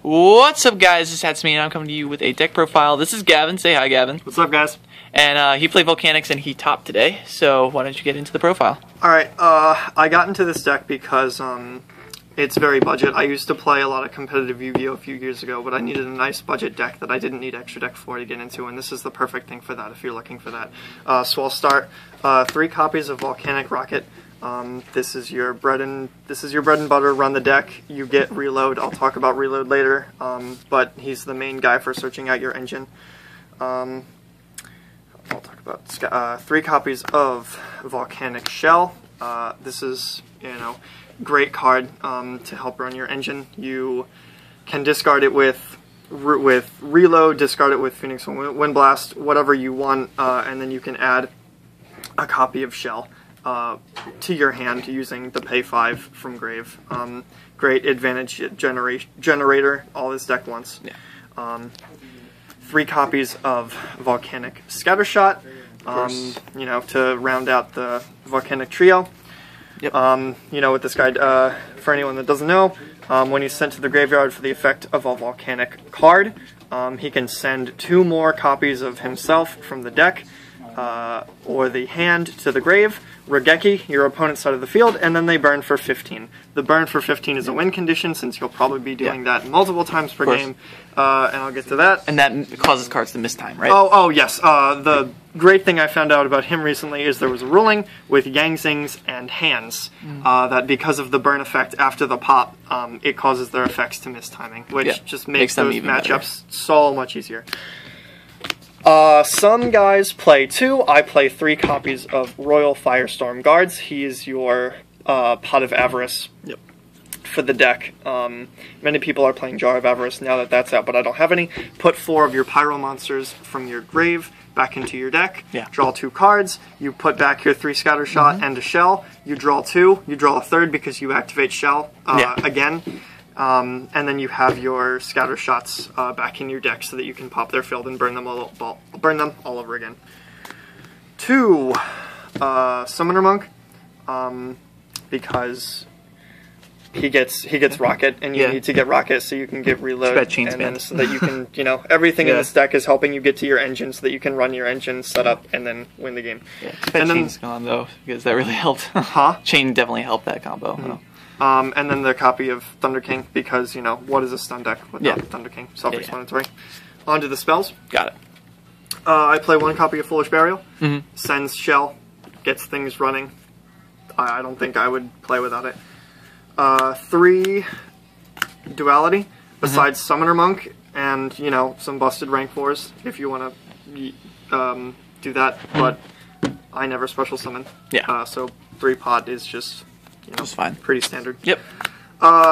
What's up, guys? This is me, and I'm coming to you with a deck profile. This is Gavin. Say hi, Gavin. What's up, guys? And he played Volcanics, and he topped today, so why don't you get into the profile? Alright, I got into this deck because it's very budget. I used to play a lot of competitive Yu-Gi-Oh! A few years ago, but I needed a nice budget deck that I didn't need extra deck for to get into, and this is the perfect thing for that if you're looking for that. So I'll start 3 copies of Volcanic Rocket. This is your bread and butter. Run the deck. You get reload. I'll talk about reload later, but he's the main guy for searching out your engine. I'll talk about 3 copies of Volcanic Shell. This is, great card to help run your engine. You can discard it with reload, discard it with Phoenix Wind Blast, whatever you want, and then you can add a copy of Shell to your hand using the pay 5 from Grave. Great advantage generator. All this deck wants. Yeah. 3 copies of Volcanic Scattershot. To round out the Volcanic trio. Yep. With this guy, for anyone that doesn't know, when he's sent to the graveyard for the effect of a Volcanic card, he can send 2 more copies of himself from the deck or the hand to the grave, Regeki, your opponent's side of the field, and then they burn for 15. The burn for 15 is a win condition, since you'll probably be doing that multiple times per game, and I'll get to that. And that causes cards to miss time, right? Oh yes. The great thing I found out about him recently is there was a ruling with Yang Zings and hands that because of the burn effect after the pop, it causes their effects to miss timing, which just makes those matchups so much easier. Some guys play 2. I play 3 copies of Royal Firestorm Guards. He is your Pot of Avarice for the deck. Many people are playing Jar of Avarice now that that's out, but I don't have any. Put 4 of your Pyro monsters from your grave back into your deck. Yeah. Draw 2 cards. You put back your 3 Scattershot and a Shell. You draw 2. You draw a 3rd because you activate Shell again. And then you have your Scattershots back in your deck so that you can pop their field and burn them all over again. 2 Summoner Monk, because he gets Rocket, and you need to get Rocket so you can get reload, and then so that you can, everything in this deck is helping you get to your engine so that you can run your engine, set up, and then win the game. Yeah, and Chain's gone though, because that really helped. Chain definitely helped that combo. And then the copy of Thunder King, because, what is a stun deck without Thunder King? Self-explanatory. On to the spells. Got it. I play 1 copy of Foolish Burial. Sends Shell. Gets things running. I don't think I would play without it. 3 Duality, besides Summoner Monk, and, some busted rank 4s, if you want to do that, but I never special summon. Yeah. So 3 pot is just... That's fine. Pretty standard. Yep.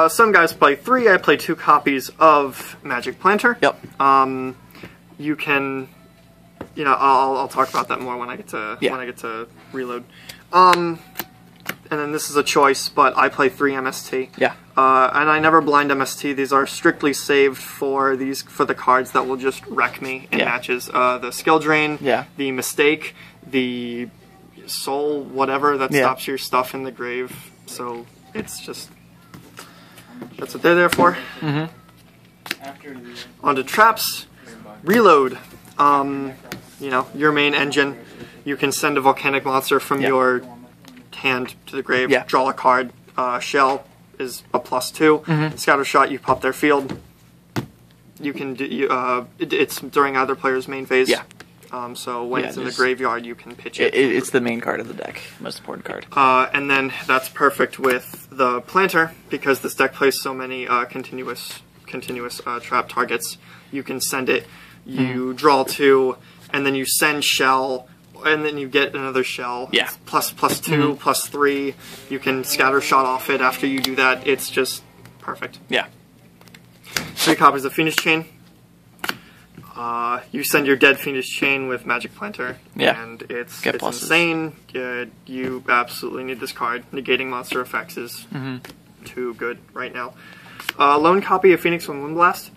Some guys play 3. I play 2 copies of Magic Planter. Yep. You can, I'll talk about that more when I get to reload. And then this is a choice, but I play 3 MST. Yeah. And I never blind MST. These are strictly saved for the cards that will just wreck me in matches. The Skill Drain. Yeah. The Mistake. The Soul, whatever that stops your stuff in the grave. So it's just, that's what they're there for. On to traps. Reload. Your main engine. You can send a Volcanic monster from your hand to the grave. Draw a card. Shell is a +2. Scattershot, you pop their field. You can do. It's during either player's main phase. Yeah. So when it's in the graveyard, you can pitch it. It's the main card of the deck, most important card. And then that's perfect with the Planter, because this deck plays so many continuous trap targets. You can send it, you draw 2, and then you send Shell, and then you get another Shell. Yeah. It's +2, +3. You can Scattershot off it after you do that. It's just perfect. Yeah. 3 copies of Phoenix Chain. You send your dead Phoenix Chain with Magic Planter, and it's insane. You absolutely need this card. Negating monster effects is too good right now. Lone copy of Phoenix Wind Blast.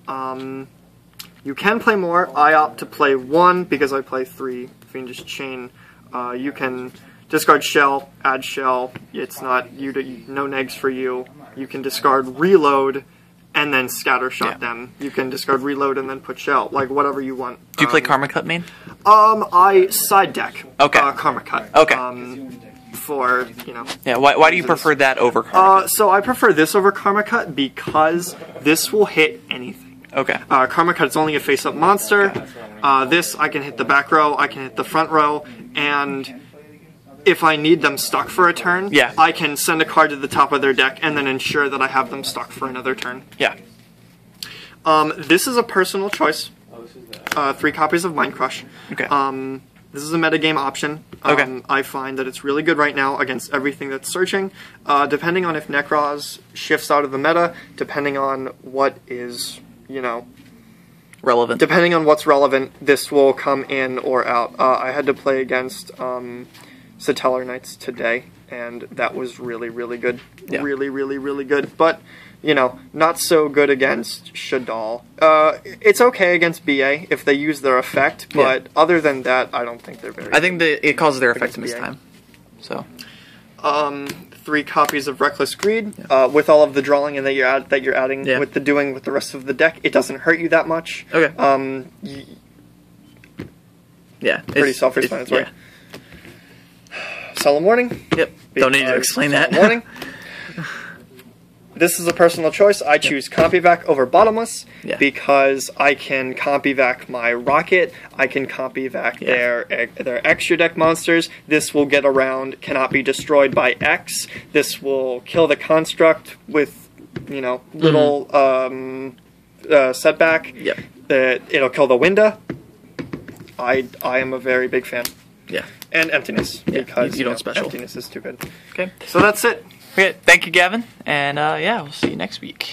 You can play more. I opt to play 1 because I play 3 Phoenix Chain. You can discard Shell, add Shell. It's not no negs for you. You can discard Reload, and then scatter shot them. You can discard reload and then put shell, like whatever you want. Do you play Karma Cut main? I side deck. Okay. Karma Cut. Okay. For, you know. Yeah, why do you prefer that over Karma Cut? So I prefer this over Karma Cut because this will hit anything. Okay. Karma Cut is only a face-up monster. This, I can hit the back row, I can hit the front row, and if I need them stuck for a turn, I can send a card to the top of their deck and then ensure that I have them stuck for another turn. Yeah. This is a personal choice. 3 copies of Mind Crush. Okay. This is a metagame option. I find that it's really good right now against everything that's searching. Depending on if Necroz shifts out of the meta, depending on what is, you know... relevant. Depending on what's relevant, this will come in or out. I had to play against Satellar Knights today, and that was really, really good. Yeah. Really, really, really good. But, you know, not so good against Shadal. It's okay against BA if they use their effect, but other than that, I don't think they're very I think it causes their effect to miss time. So. 3 copies of Reckless Greed with all of the drawing and that you're adding with the doing with the rest of the deck. It doesn't hurt you that much. Okay. Pretty self-explanatory. Solemn Warning. Yep. Don't need to explain that. Warning. This is a personal choice. I choose Compivac over Bottomless because I can Compivac my Rocket. I can Compivac their extra deck monsters. This will get around, cannot be destroyed by X. This will kill the construct with, you know, little setback. Yep. It'll kill the Winda. I am a very big fan. Yeah. And Emptiness, because you don't special. Emptiness is too good. Okay. So that's it. Okay, thank you, Gavin, and yeah, we'll see you next week.